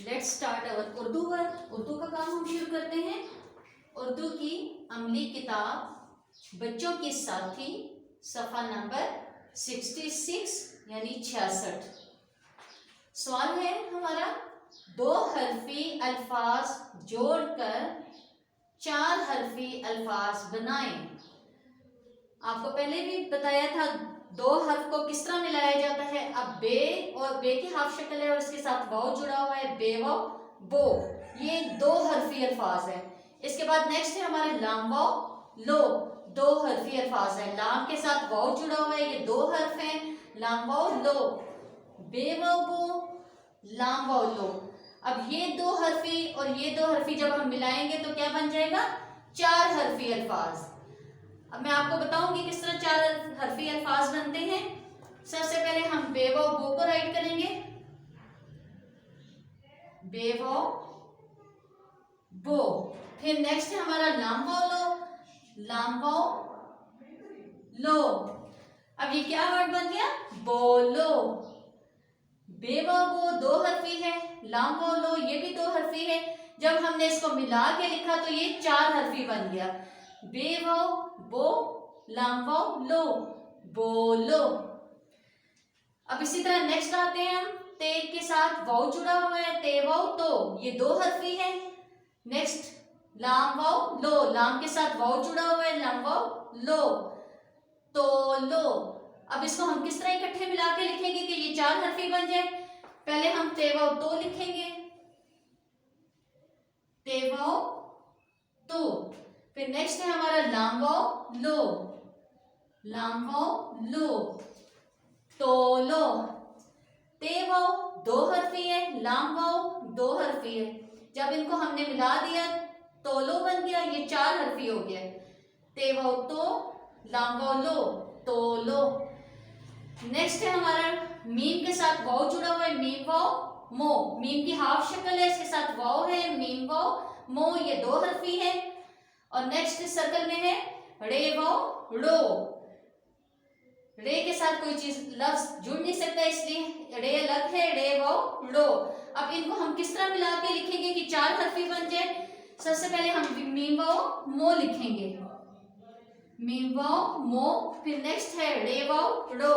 Let's start our Urdu work. Urdu का काम हम शुरू करते हैं। उर्दू की अमली किताब बच्चों की साथी, सफ़ा नंबर 66 यानी 66। सवाल है हमारा, दो हरफी अल्फाज जोड़कर चार हरफी अल्फाज बनाएं। आपको पहले भी बताया था दो हर्फ को किस तरह मिलाया जाता है। अब बे और बे की हाफ शक्ल है और इसके साथ वाव जुड़ा हुआ है, बे वाव बो, ये दो हरफी अल्फाज है। इसके बाद नेक्स्ट है हमारे लाम वाव लो, दो हरफी अल्फाज है। लाम के साथ वाव जुड़ा हुआ है, ये दो हर्फ है, लाम वाव लो, बे वाव बो, लाम वाव लो। अब ये दो हरफी और ये दो हरफी जब हम मिलाएंगे तो क्या बन जाएगा, चार हरफी अल्फाज। अब मैं आपको बताऊंगी किस तरह चार हरफी अल्फाज बनते हैं। सबसे पहले हम बेवो बो को राइट करेंगे, बेवो बो। फिर नेक्स्ट है हमारा लामवो लो, लामवो लो। अब ये क्या वर्ड बन गया, बोलो। बेवो बो दो हरफी है, लामवो लो ये भी दो हरफी है। जब हमने इसको मिला के लिखा तो ये चार हरफी बन गया, बेवो बो लामवो लो, बोलो। अब इसी तरह नेक्स्ट आते हैं हम, ते के साथ वाव जुड़ा हुआ है, ते वाव तो, ये दो हरफी है। नेक्स्ट लाम वाव लो, लाम के साथ वाव जुड़ा हुआ है, लाम वाव लो, तो लो। अब इसको हम किस तरह इकट्ठे मिला के लिखेंगे कि ये चार हरफी बन जाए। पहले हम ते वाव तो लिखेंगे, ते वाव तो। फिर नेक्स्ट है हमारा लाम वाव लो, लाम वाव लो, तो लो। ते वाव दो हरफी है, लाम वाव दो हरफी है। जब इनको हमने मिला दिया तो लो बन गया, ये चार हरफी हो गया। ते वाव तो, लाम वाव लो, तो लो। नेक्स्ट है हमारा मीम के साथ वाव जुड़ा हुआ है, मीम वाव मो, मीम की हाफ शक्ल है, इसके साथ वाव है, मीम वाव मो, ये दो हरफी है। और नेक्स्ट सर्कल में है रे वाव रो, रे के साथ कोई चीज लफ्ज जुड़ नहीं सकता इसलिए रे अलग है, रे वाव रो। अब इनको हम किस तरह मिला के लिखेंगे कि चार हरफी बन जाए। सबसे पहले हम मीम वाव मो लिखेंगे, मीम वाव मो। फिर नेक्स्ट है रे वाव रो,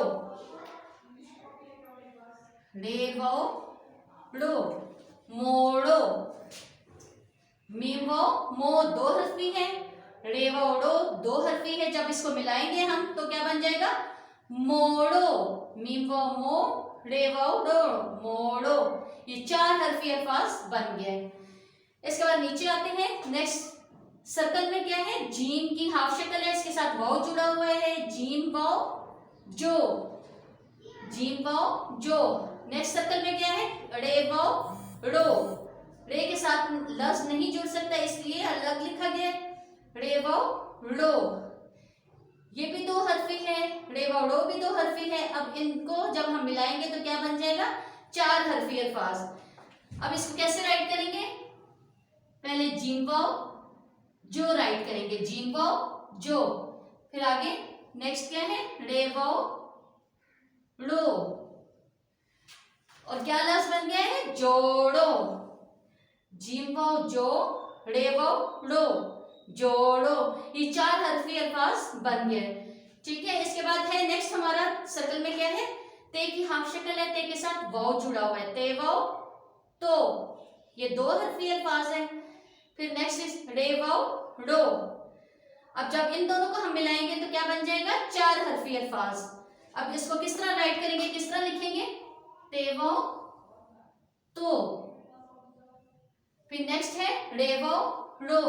रे वाव रो, मोड़ो। मीम वाव मो दो हरफी है, रे वाव रो दो हरफी है। जब इसको मिलाएंगे हम तो क्या बन जाएगा, मोड़ो। मीम वाव मो, रे वाव रो, मोड़ो। ये चार हरफी अल्फाज बन गए। इसके बाद नीचे आते हैं, नेक्स्ट सर्कल में क्या है, जीम की हाफ शक्ल है, इसके साथ वाव जुड़ा हुआ है, जीम वाव जो, जीम वाव जो। नेक्स्ट सर्कल में क्या है, रे वाव रो, रे के साथ लफ्ज नहीं जुड़ सकता इसलिए अलग लिखा गया, रे वाव रो। ये भी दो हरफी है, रे वाव रो भी दो हरफी है। अब इनको जब हम मिलाएंगे तो क्या बन जाएगा, चार हरफी अल्फाज। अब इसको कैसे राइट करेंगे, पहले जीम वाव जो राइट करेंगे, जीम वाव जो। फिर आगे नेक्स्ट क्या है, रे वाव रो, और क्या लफ्ज बन गया है, जोड़ो। जीम वाव जो, रे वाव रो, जोड़ो। ये चार हरफी अल्फाज बन गए। ठीक है, इसके बाद है नेक्स्ट हमारा सर्कल में क्या है, ते की हाफ शक्ल है, ते के साथ वाव जुड़ा हुआ है, ते वाव तो, ये दो हरफी अल्फाज है। फिर नेक्स्ट रे वाव रो। अब जब इन दोनों को हम मिलाएंगे तो क्या बन जाएगा, चार हरफी अल्फाज। अब इसको किस तरह राइट करेंगे, किस तरह लिखेंगे, ते वाव तो। फिर नेक्स्ट है रे वाव रो,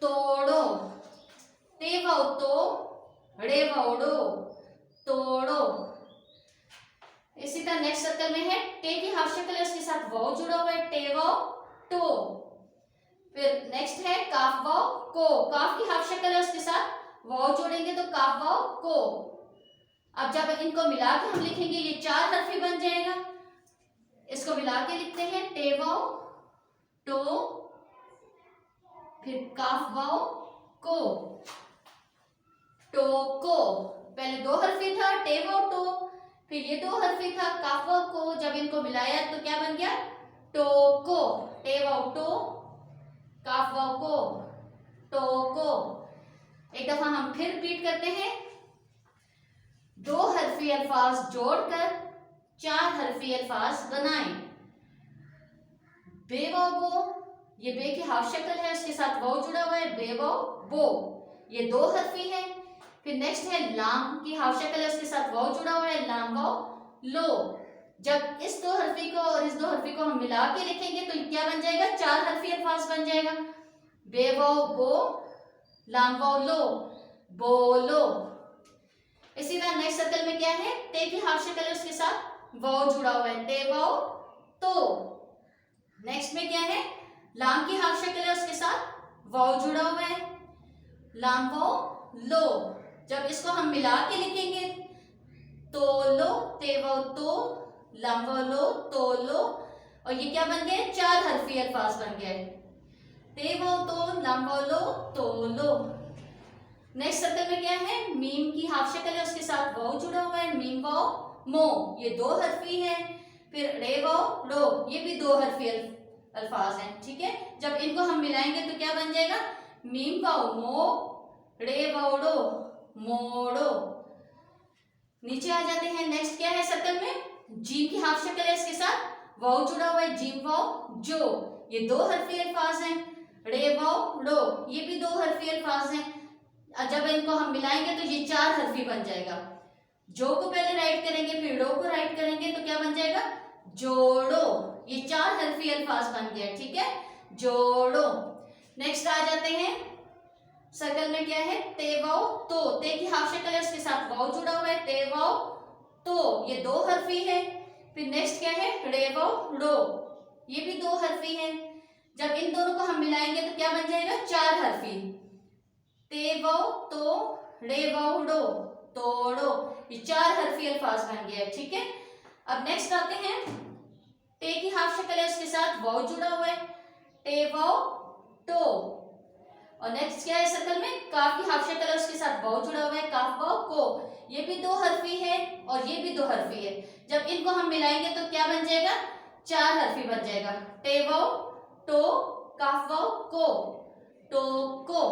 तोड़ो। ते वाव तो, रे वाव रो, तोड़ो। इसी तरह नेक्स्ट सर्कल में है, टे की हाफ शक्ल है, उसके साथ वाव जुड़ा हुआ है, टे वाव टो। फिर नेक्स्ट है काफ वाव को, काफ की हाफ शक्ल है, उसके साथ वाव जोड़ेंगे तो काफ वाव को। अब जब इनको मिला के हम लिखेंगे ये चार हरफी बन जाएगा। इसको मिला के लिखते हैं, टे वाव टो, फिर काफ वाव को, टोको। पहले दो हरफी था, टे वाव टो, फिर ये दो हर्फी था काफ वाव को, जब इनको मिलाया तो क्या बन गया टोको, टे वाव टो, काफ वाव को टोको। एक दफा हम फिर रिपीट करते हैं, दो हर्फी अल्फाज जोड़कर चार हर्फी अल्फाज बनाएं। बे वाव बो, ये बे की हाफ शक्ल है, उसके साथ वाव जुड़ा हुआ है, बे वाव बो, ये दो हर्फी है। फिर नेक्स्ट है लाम की हाफ शक्ल है, उसके साथ वाव जुड़ा हुआ है, लाम वाव लो। जब इस दो हर्फी को और इस दो हर्फी को हम मिला के लिखेंगे तो क्या बन जाएगा, चार हर्फी अल्फाज बन जाएगा। बे वाव बो, लाम वाव लो, बोलो। इसी तरह नेक्स्ट सर्कल में क्या है, ते की हाफ शक्ल है, उसके साथ वाव जुड़ा हुआ है, ते वाव तो। नेक्स्ट में क्या है, लाम की हाफ शक्ल है, उसके साथ वाव जुड़ा हुआ है, लाम वाव लो। जब इसको हम मिला के लिखेंगे तो लो, ते वाव तो, लाम वाव लो, तो लो, और ये क्या बन गए, चार हर्फी अल्फाज बन गए, ते वाव तो, लाम वाव लो, तो लो। नेक्स्ट सर्कल में क्या है, मीम की हाफ शक्ल है, उसके साथ वाव जुड़ा हुआ है, मीम वाव मो, ये दो हर्फी है। फिर रे वाव रो, ये भी दो हर्फी अल्फाज हैं, ठीक है। जब इनको हम मिलाएंगे तो क्या बन जाएगा, मीम वाव मो, रे वाव रो, मोड़ो। नीचे आ जाते हैं, नेक्स्ट क्या है सर्कल में, जीम की हाफ शक्ल है, इसके साथ वाव जुड़ा हुआ है, जीम वाव जो, ये दो हर्फी अल्फाज हैं। रे वाव रो, ये भी दो हर्फी अल्फाज हैं। जब इनको हम मिलाएंगे तो ये चार हर्फी बन जाएगा। जो को पहले राइट करेंगे फिर रो को राइट करेंगे तो क्या बन जाएगा, जोड़ो, ये चार हर्फी अल्फाज बन गया, ठीक है, जोड़ो। नेक्स्ट आ जाते हैं, सर्कल में क्या है, ते वाव तो, ते की हाफ शक्ल है, उसके साथ वाव जुड़ा हुआ है, ते वाव तो, ये दो हर्फी है। फिर नेक्स्ट क्या है, रे वाव रो, ये भी दो हर्फी है। जब इन दोनों को हम मिलाएंगे तो क्या बन जाएगा, चार हर्फी, ते वाव तो, रे वाव रो, तोड़ो, ये चार हर्फी अल्फाज बन गया, ठीक है। अब नेक्स्ट आते हैं, टे की हाफ शक्ल है, उसके साथ वाव जुड़ा हुआ है, टे वाव टो। और नेक्स्ट क्या है सर्कल में, काफ की हाफ शक्ल है, उसके साथ वाव जुड़ा हुआ है, काफ वाव को, ये भी दो हर्फी है और ये भी दो हर्फी है। जब इनको हम मिलाएंगे तो क्या बन जाएगा, चार हर्फी बन जाएगा, टे वाव टो, काफ वाव को, टोको।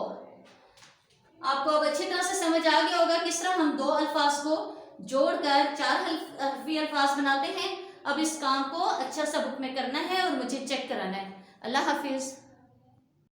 आपको अब अच्छी तरह से समझ आ गया होगा किस तरह हम दो अल्फाज को जोड़कर चार हर्फी अल्फाज बनाते हैं। अब इस काम को अच्छा सा बुक में करना है और मुझे चेक कराना है। अल्लाह हाफिज।